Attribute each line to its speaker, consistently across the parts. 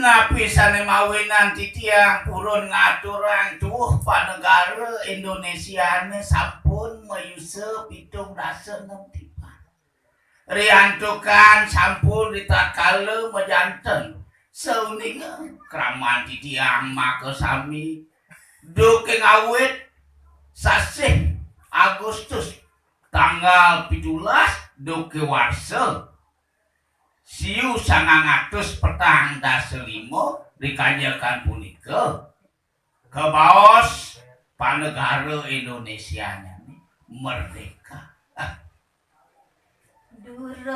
Speaker 1: Napisane mawinan titiang purun ngaturang tuh panegara Indonesiane sampun mayuse pitung dasa nemtipan. Riantukan sampun ditakale mejanten sauninga kraman titiang maka sami duke ngawit sasih Agustus tanggal 17 duke warsa siu 900 petang dasa 5 dikanjakan punika kebaos panegara Indonesia merdeka.
Speaker 2: Durung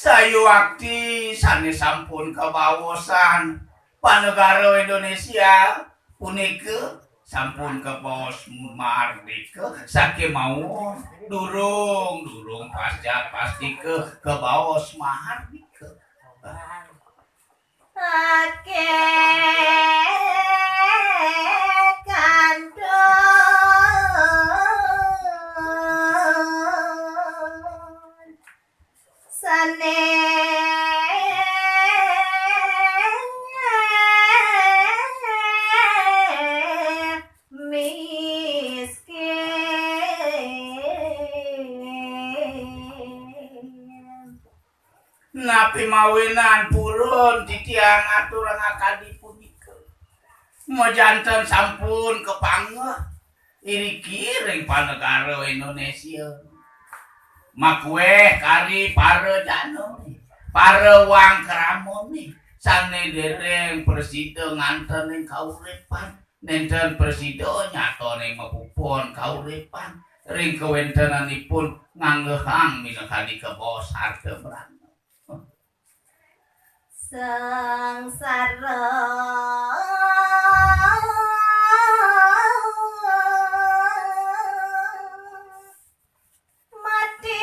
Speaker 1: Sayuakti sane sampun kabawosan panegara Indonesia punika sampun kebaos mardika saking mau durung pasti kebaos mardika.
Speaker 2: ake kandung sane
Speaker 1: Napi mawinan purun titiang aturan akadi punika mejanten sampun kepangeh iri kiring panegara Indonesia makwe kari para jano para wang kramoni sane dereng presida nganten ing kauripan nenten presida nyatane mapupun kauripan ring kawentenanipun nganggehang minangka kebaos harta merana
Speaker 2: sengsara mati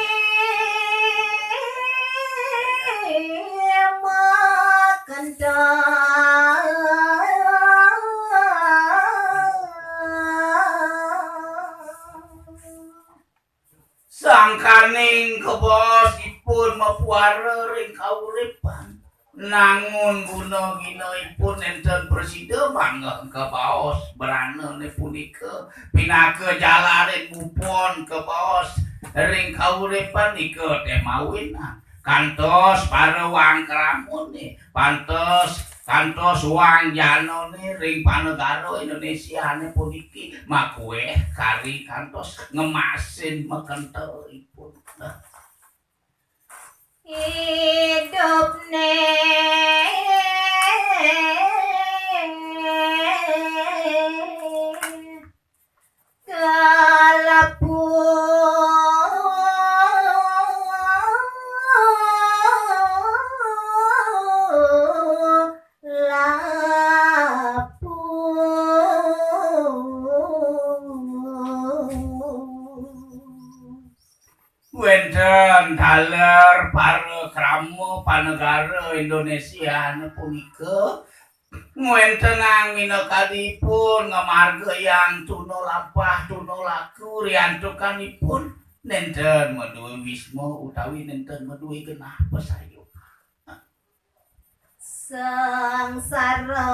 Speaker 2: makendang
Speaker 1: sangkaning kebosipun mapuara ring kauripan nangun guna ginaipun enten presida bangga kebaos berana ne punika pinaka jalarin mupon kebaos ring kauripan nika temawinan kantos para wang kramone kantos wang janone ring panegara Indonesia ne puniki makwe kari kantos ngemasin mekenteripun
Speaker 2: hidup kalapu lapu
Speaker 1: wenten daler para krama panegara Indonesia punika ngwentenang minakadipun ngamargayang tuna lampah tuna laku riantukanipun nenten meduwi wisma utawi nenten meduwi genah pesayu
Speaker 2: sengsara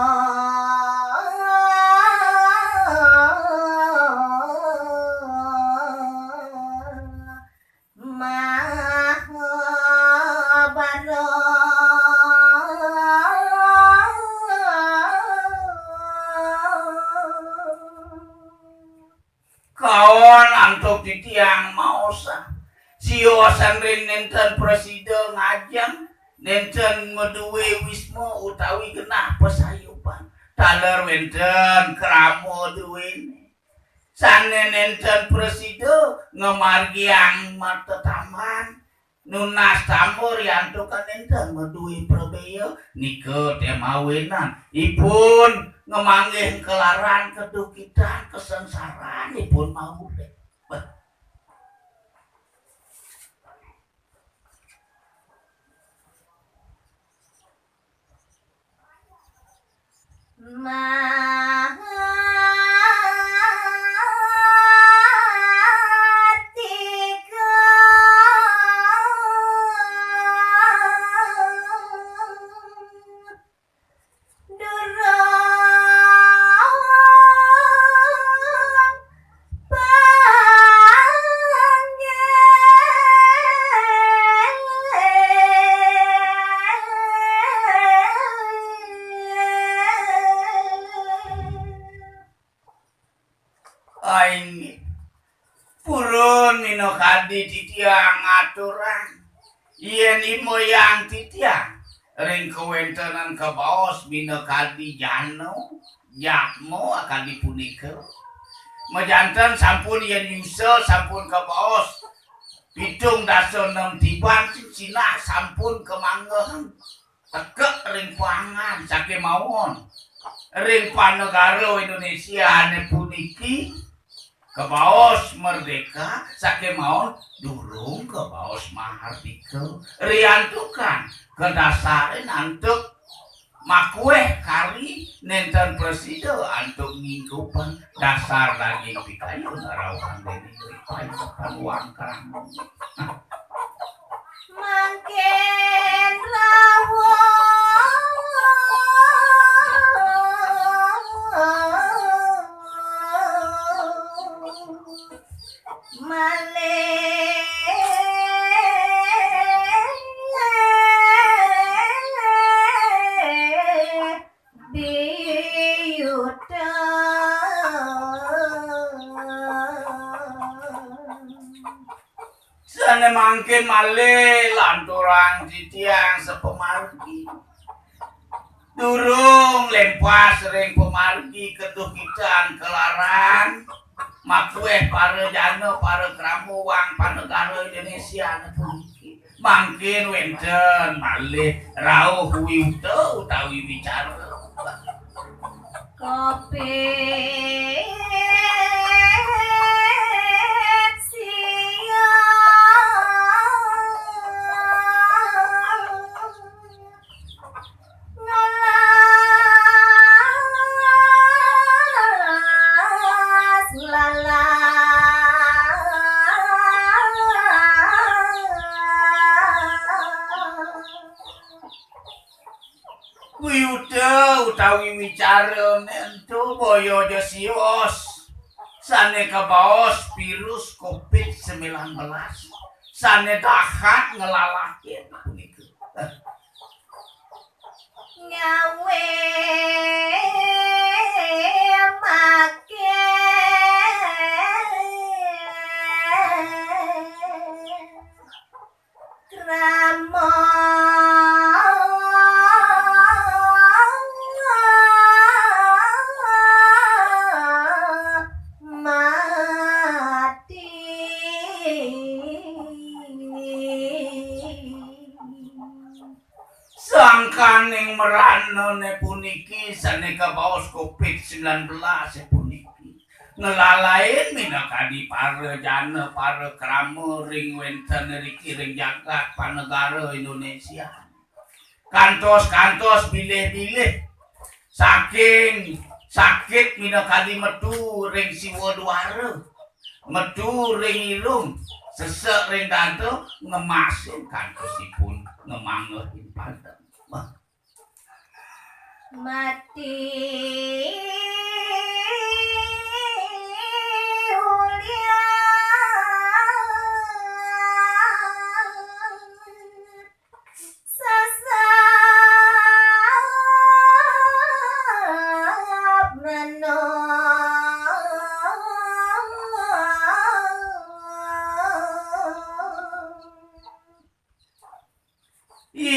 Speaker 1: kawan antuk titiang maosa siosan ring nenten presida ngajeng nenten meduwe wisma utawi genah pasayupan taler wenten kramo duwene sane nenten presida ngemargiang mata taman nunas tambur yanto kan nenten meduwe prabeya nika temawenan ipun ngemanggih kelaran kedukitan kesengsaraan ipun mau deh aing purun mino kadi titiang aturan yen imoyang titiang ring kewentenan kebaos mino kadi jano jakmo akan dipunika majanten sampun yen yusel sampun kebaos pitung daso 6 tiban cina sampun kemanggehan tekek ring pangan sake mawon ring panegara Indonesia ane puniki kebaos merdeka sake maon durung kebaos mahardika riantukan kedasarin antuk makueh kari nenten presida antuk ngingkupan dasar daging pikayun rawan deni ripayun uang kerang
Speaker 2: Mangken rawuh
Speaker 1: Sane mangkin malih lanturang titiang sepemargi durung lempas ring pemargi kedukitan kelaran makueh para jana para kramu wang panegara Indonesia puniki mangkin wenten malih rawuh wiuta utawi wicara
Speaker 2: kopi
Speaker 1: wiuda utawi wicara nentu boyo josios sane kebaos virus COVID-19 sane dahat ngelalahin punika
Speaker 2: ngawe make kramo
Speaker 1: sangkaning meranone puniki sane kebaos COVID-19 puniki ngelalain minakadi para jana para krama ring wenten riki ring jagat panegara Indonesia kantos bilih-bilih saking sakit minakadi metu ring siwa duara metu ring irung sesek ring danto ngemasin kantosipun ngemanggehin padang
Speaker 2: mati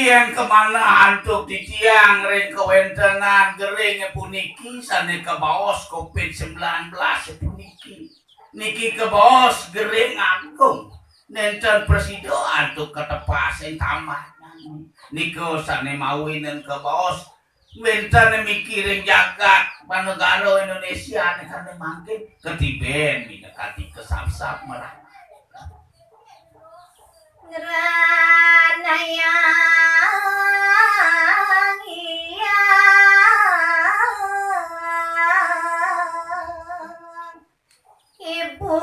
Speaker 1: yang kemana antuk di tiang ring kewentenan gering puniki sane kebaos COVID-19 puniki niki kebaos gering agung nenten presido antuk ketepasen tambah niko sane mawinen kebaos wenten mikirin jagat panegara Indonesia nek mangke ketiben minekati kesap-sap merah
Speaker 2: Ranayang ibu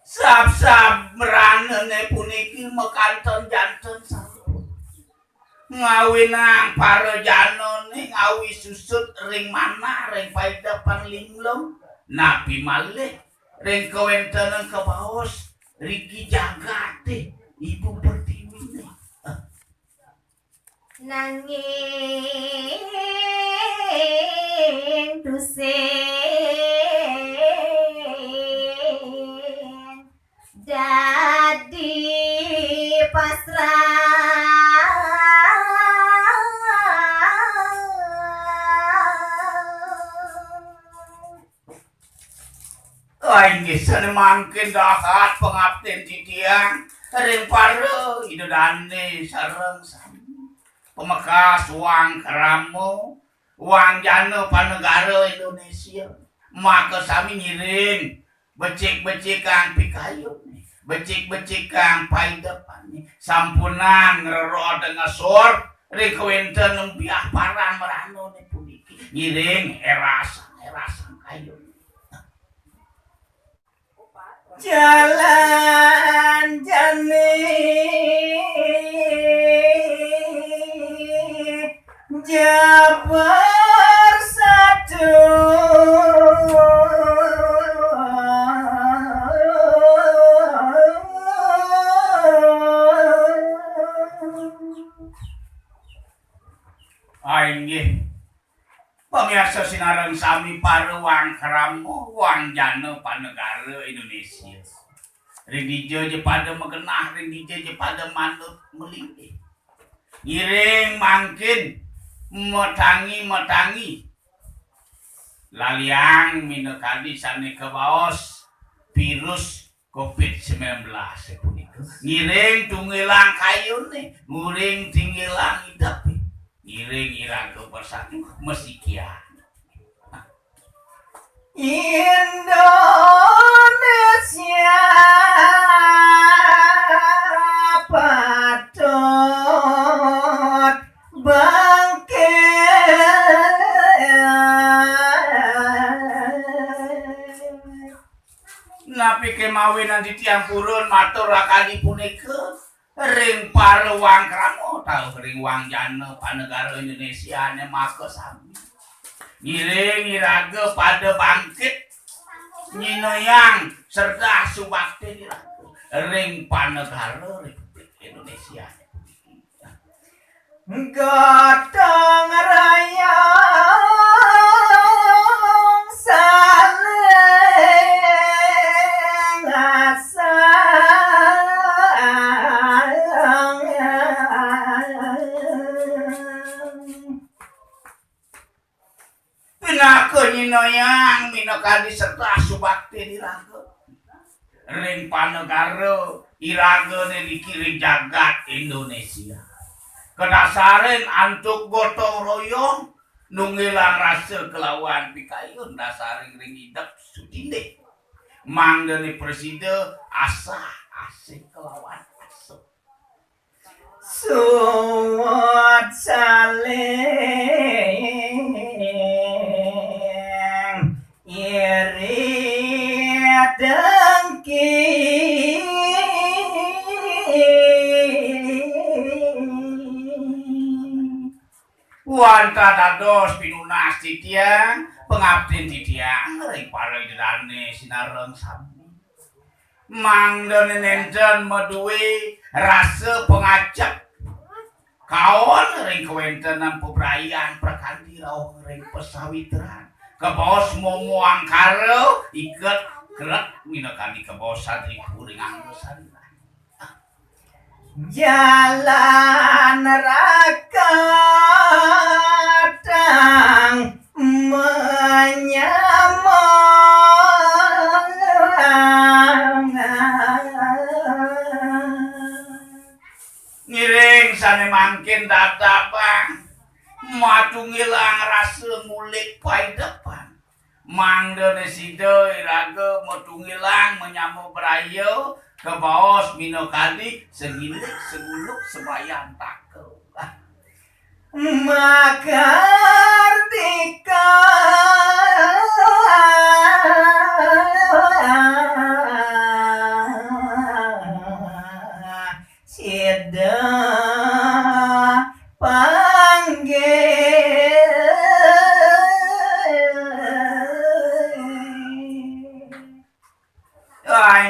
Speaker 1: sab-sab meranene puniki mekanton janten sampun ngawinang para janone ngawi susut ring mana ring paidapan linglung nabi malih ring kewentenen kebaos riki jagate ibu pertiwi
Speaker 2: nanging dusen dadi
Speaker 1: inggih sane mangkin dahat pengabten titiang ring pare idodane sareng sami pemekas wang kramo wang jana panegara Indonesia maka sami ngiring becik-becik kang pikayun becik-becik kang paidepan sampunan ngerero dengasor ring kewenten nembiah paran merano ne puniki ngiring erasan kayun jalan jane Jabar satu inggih pamirsa sinareng sami paruang kramo wang jana panegara Indonesia ring dijo je pada megenah ring dijo je pada manut melingkih ngiring mangkin metangi laliang minekadi sane kebaos virus COVID-19 punika ngiring tunggelang kayune nguring tinggelang idap ngiring iraga persatu mesikian Indonesia patut bangkit napi kemawinan di tiang purun matur rakani punika ring paruang kramo tau ring wang jana panegara Indonesia ne maka sami ngiring iraga pada bangkit nyinoyang serta subakti iraga ring panegara Republik Indonesia gotong royong saling asang pinaka nyinoyang minakadi serta subakti iraga ring panegara iraga dikiring jagat Indonesia kedasaren antuk gotong royong nunggilang rasa kelawan pikayun dasaring ring hidup sudinde mangdene presiden asah asih kelawan asuh suwat saling iri dengki wanta dados pinunas titiang pengabden titiang ring paraidane sinareng sami mangdene nenten meduwe rasa pengajak kaon ring kawentenan pebrayan prakanti rauh ring pesawitran kebos momoang karo iket gerak minakani kebos satri puring anggosan
Speaker 2: jalan rakatang
Speaker 1: ngiring sane mangkin datapang matu ngilang rasa ngulik pai depan mangdene sido iraga matu ngilang menyamu berayo ke baos minokadi segilik seguluk sebayan takau
Speaker 2: Makardika Sida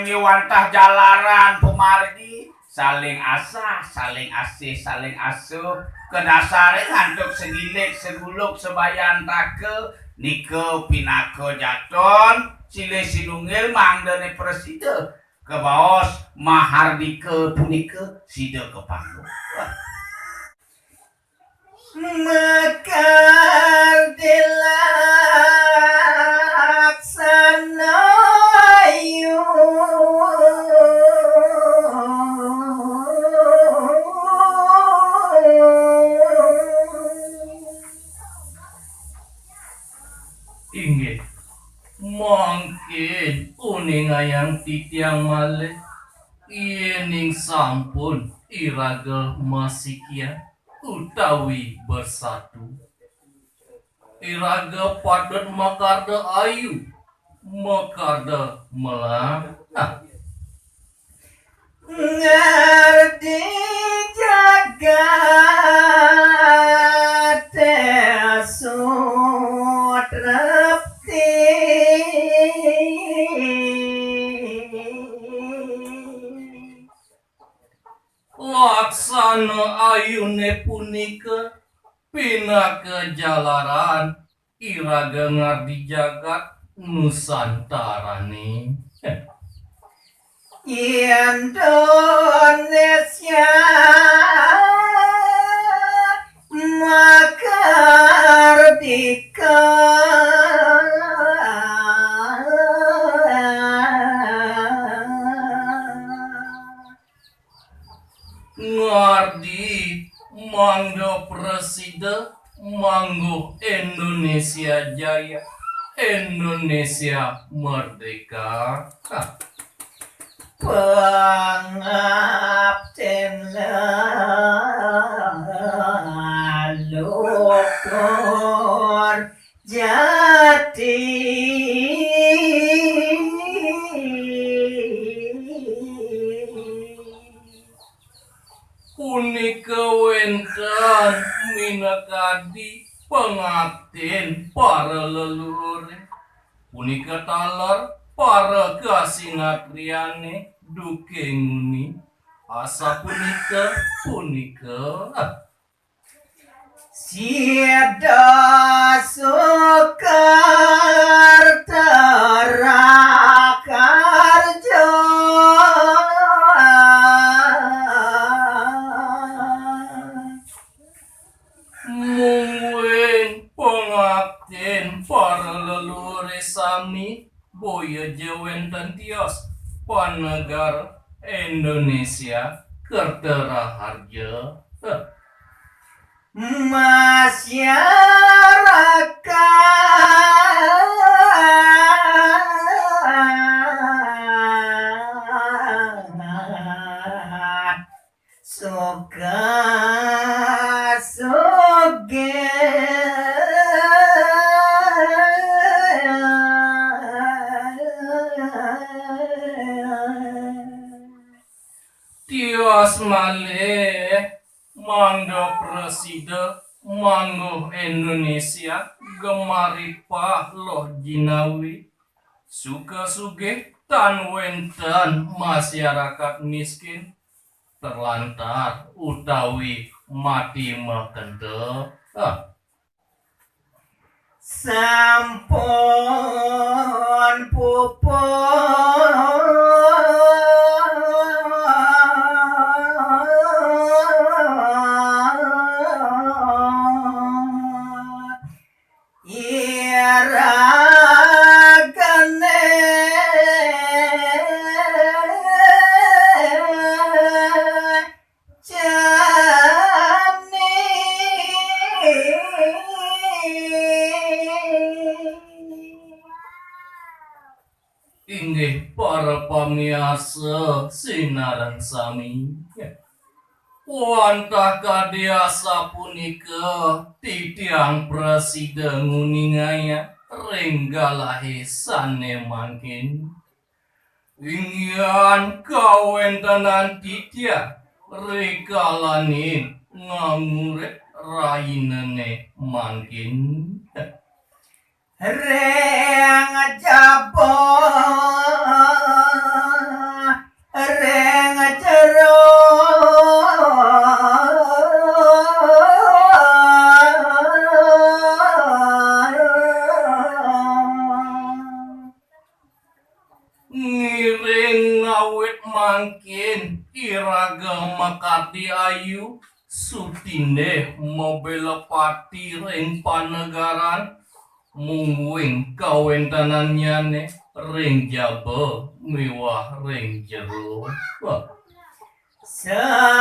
Speaker 1: ini wantah jalaran pemargi saling asah, saling asih, saling asuh ke dasare ngantuk segilik, seguluk, sebayan take nike pinake jaton sile sinungil mangdene preside ke baos mahardike punike side ke panggung
Speaker 2: Makardelaksana
Speaker 3: inggih mungkin uning ayang titiang malih iening sampun iraga masikia utawi bersatu iraga padet makarda ayu makarda melang
Speaker 2: ngerti jagat sutrepti
Speaker 3: laksana ayune punika pinaka jalaran iraga ngardi jagat nusantarane
Speaker 2: Indonesia Makardika
Speaker 3: ngardi mangga preside manggo Indonesia Jaya Indonesia Merdeka
Speaker 2: pengabten lalukor jati
Speaker 3: punika wenten minakadi pengabten para leluhur punika taler para kasinatriane dukenguni asa punika
Speaker 2: Sida Soekarta Rakarjo
Speaker 3: mungkin pengabten para leluhur sami boya jewenten tios panegara Indonesia Kerteraharja
Speaker 2: masyarakat suka suge
Speaker 3: tios malih mangga preside manggo Indonesia gemaripah loh jinawi suka sugih tan wenten masyarakat miskin terlantar utawi mati makente.
Speaker 2: Sampun puput iragane jani
Speaker 3: Inggih para pamiasa sinaran sami. Wantah kadiasa punika titiang presiden nguningaya renggalahe sane mangkin. Ingyan kawentanan titia rekalanin ngamuret rainene mangkin.
Speaker 2: reng jabo reng jero
Speaker 3: Ngiring ngawit mangkin iraga makati ayu sutinde mobelepati ring panegaran mungwing kawentananyane ring jaba miwah ring jero.
Speaker 2: Sepatutut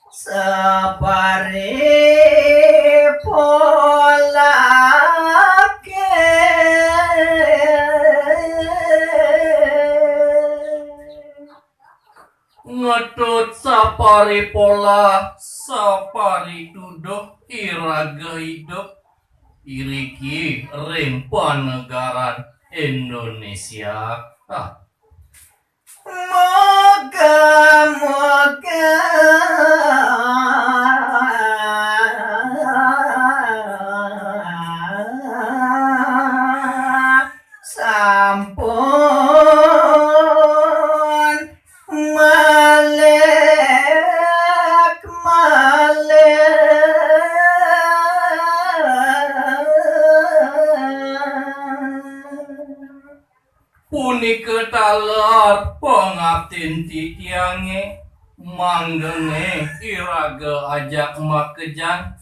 Speaker 2: separe polake
Speaker 3: Ngetut sapari pola sapari tuduh iraga hidup iriki ring panegaran Indonesia.
Speaker 2: moga-moga sampun malek
Speaker 3: Punika taler pengabtin titiange manggene iraga ajak makejan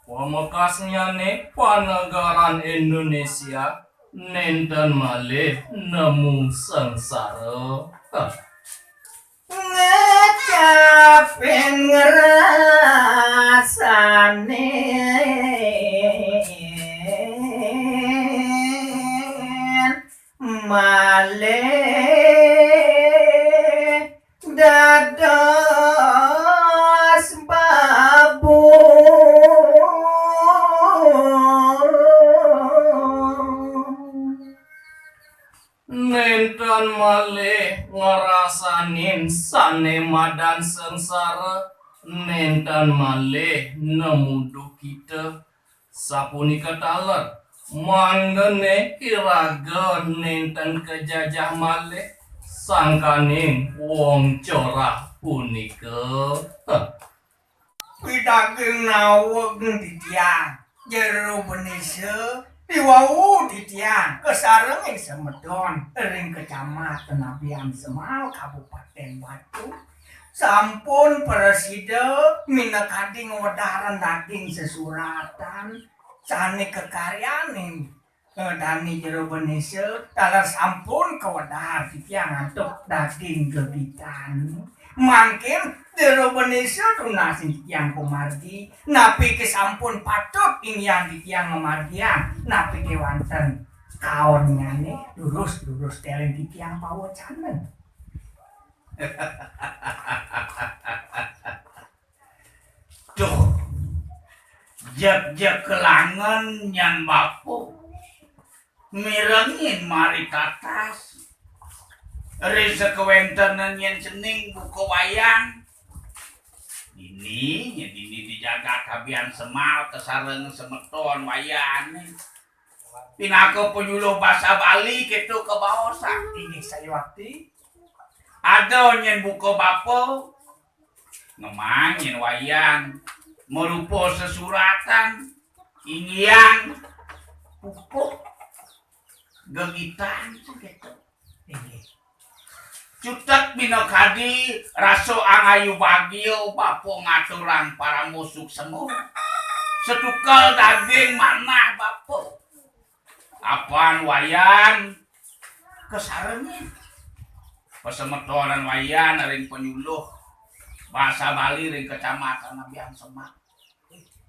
Speaker 3: pamekasnyane panegaran Indonesia nenten malih nemu sengsara.
Speaker 2: ngecapin ngrasane malih dados babu
Speaker 3: Nenten malih ngerasanin sane madan sengsara nenten malih nemu duh kita sapunika taler manggene iraga nenten kejajah malih sangkaning wong corah punika.
Speaker 2: Pidageng naweg titiang jero benise diwawu titiang kesareng ing Semedon ring kecamatan Abian Semal Kabupaten Batu sampun presida minekadi ngwedaran daging sesuratan sane kekaryaning dani jero benise taler sampun kewedar titiang antuk daging gebitan mangkin jero benise tunasin titiang kumargi napi kesampun patut ing yang titiang memargian napi kewanten kaonnyane lurus teleng titiang pawocanen.
Speaker 1: Duh, jak kelangan nyan bapu mirengin mari tatas risa kewentanan yang cening buka wayang ini dijaga kabian Semal kesareng Semeton wayang Pinaka penyuluh bahasa Bali gitu ke baosan.
Speaker 2: Ini saya waktu
Speaker 1: Ada nyen buka bapo ngemang nyen wayang merupa sesuratan ingiyang pupuk gegitan gitu.
Speaker 2: ini
Speaker 1: Cutek binokadi raso angayu bagio bapo ngaturang para musuk semua. Setukal daging manah bapo. Apaan wayang kesarengin. Pesemetoran wayan ring penyuluh bahasa Bali ring kecamatan Nabian Semak.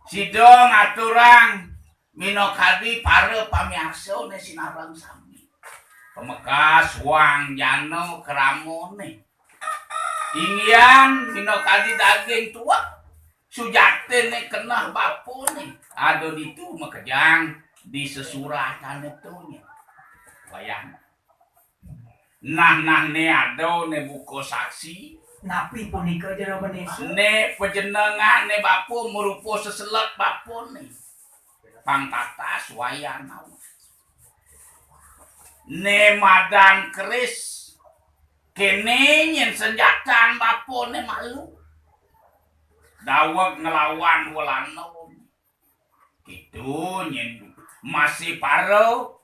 Speaker 1: Sidong aturang minokadi pare pamiarso ne sinarang sami. Pemekas wang jano keramone. Ingyan minokadi daging tua sujate ne kenah bapone. Ado ditu makejang di sesuratan itu nya. Wayang. Nah ne ado ne buko saksi
Speaker 2: napi punika jero Indonesia
Speaker 1: ne pejenengan ne bapo merupa seselet bapo ne pangkatas wayana ne madan keris kene nyen senjataan bapo ne malu daweg ngelawan walano gitu nyen masih paro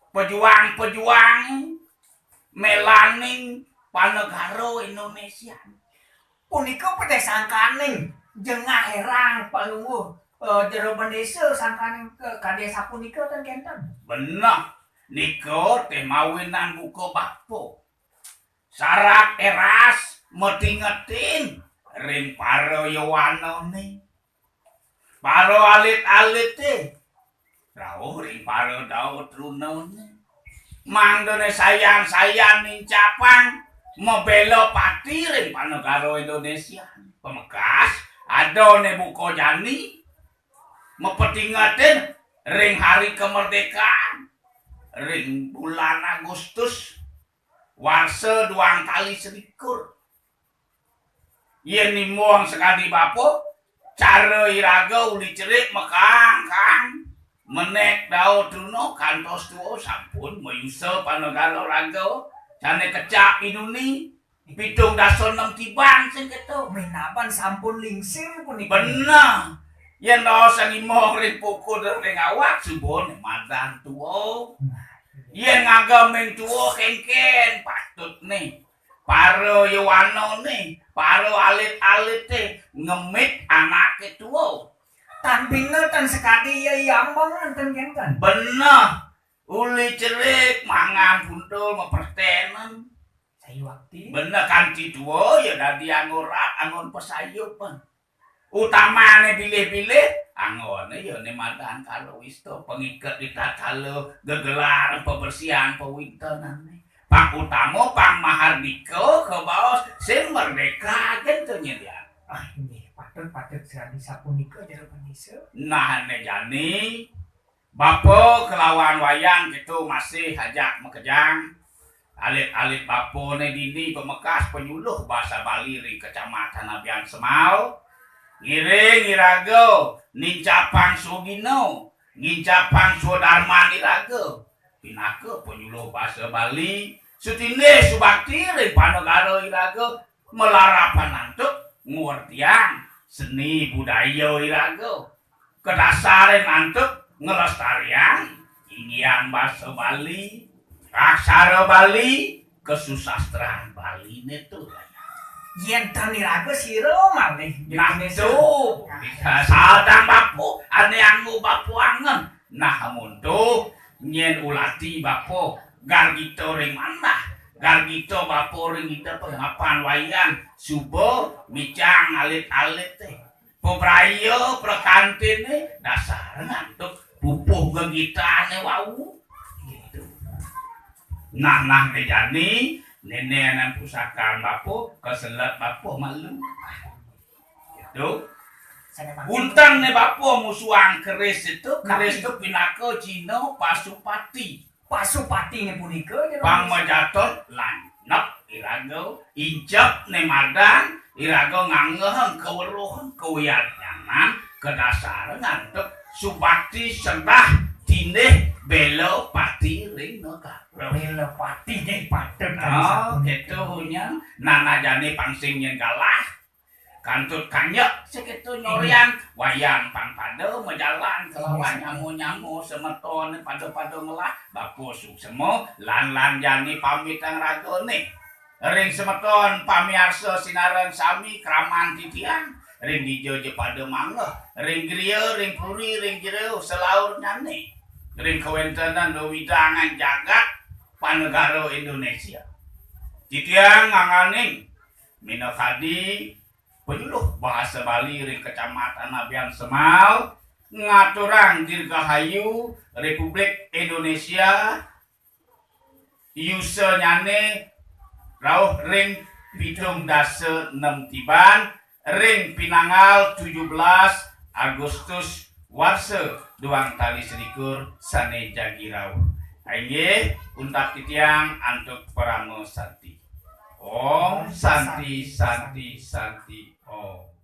Speaker 1: pejuang melaning panegaro Indonesia.
Speaker 2: punika pada sangkaning jengah herang palungguh jero Indonesia sangkaning kadesa punika ten kenten.
Speaker 1: Bener, niko teh mawinan buko bapo. Sarak eras metingetin ring paro yowano nih. Paro alit-alit teh. Rauh ring paro daud runo nih. Mangdone sayang-sayang ning capang mebelo pati ring panegaro Indonesia. Pemekas ado ne buko jani mepetingetin ring hari kemerdekaan ring bulan Agustus warse 2 kali selikur. Yen nimuang sekali bapo cara iraga uli cerik mekang kang menek daud runo kantos tuo sampun mayusa panegaro raga cane kecap inuni pitung dason 6 tibang sing keto
Speaker 2: Minapan sampun lingsir punika.
Speaker 1: bener yen dosa ngimoh ring pukul ring awak subone madan tuo yen ngagamen tuo kengken patut nih paro yowano nih paro alit-alit teh ngemit anake tuo
Speaker 2: Tanbinga tan sekali ya yambang ten kenten.
Speaker 1: bener uli cerik mangan buntul mepertenen
Speaker 2: Saya waktu
Speaker 1: bener kanti tuo ya dadi angorat angon pesayupan utamane bilih-bilih angone ya ne madan kalau wisto pengikat kita kalau gegelar pembersihan pewintenan Pak utama Pak Mahardika ke bawah sing merdeka gitu nya dia.
Speaker 2: ini patut sekali sapunika jero Indonesia.
Speaker 1: Nah ne jani bapo kelawan wayang gitu masih hajak mekejang alit-alit bapo ne dini pemekas penyuluh bahasa Bali ring kecamatan Nabian Semau ngiring irago nincapang sugino nincapang sudarman irago pinake penyuluh bahasa Bali sutine subakti ring panegaro irago melarapan nantuk nguartian seni budaya irago kedasaren nantuk ngelestarian inggian bahasa Bali aksara Bali kesusastraan Bali itu
Speaker 2: Yen taniraga siro malih
Speaker 1: nah tuh sadang bapo ane anggu bapo angen nah muntuh nyen ulati bapo gargito ring manah gargito bapo ring kita pengapan wayang subo micang alit-alit teh pebrayo perkantin dasar ngantuk pupuh gegitane wau gitu nah mejani nenek pusaka bapo keselat bapo malu gitu untang ne bapo musuang keris itu pinaka Cina Pasupati
Speaker 2: Pasupati punika
Speaker 1: Bang Majaton lanap irago ijab ne madan irago ngangeheng keweruhan kewiyanan kedasaran ngantuk subakti sendah tindih belo pati ring no kaprem.
Speaker 2: Bela pati nih patut
Speaker 1: Oh, gitu hunya. Nana jane pangsing yen kalah. Kantut kanyek segitu nyorian wayang pang pade mejalan kelawan nyamu-nyamu semeton pade-pade ngelah bapusuk semo lan jani pamitang ragone. Ring semeton pamiarsa sinaren sami kraman titian. Ring dijoje pada manggeh, ring griya, ring puri, ring jero selaur nyane. Ring kewentenan do widangan jagat panegara Indonesia. Titiang nganganing minakadi penyuluh bahasa Bali ring kecamatan Abian Semal ngaturang dirgahayu Republik Indonesia Yuse nyane rauh ring pitung dasa 6 tiban ring pinanggal 17 Agustus warsa duang tali selikur sane jagi rauh. Aye untak titiang antuk paramo santi. Om santi santi santi om.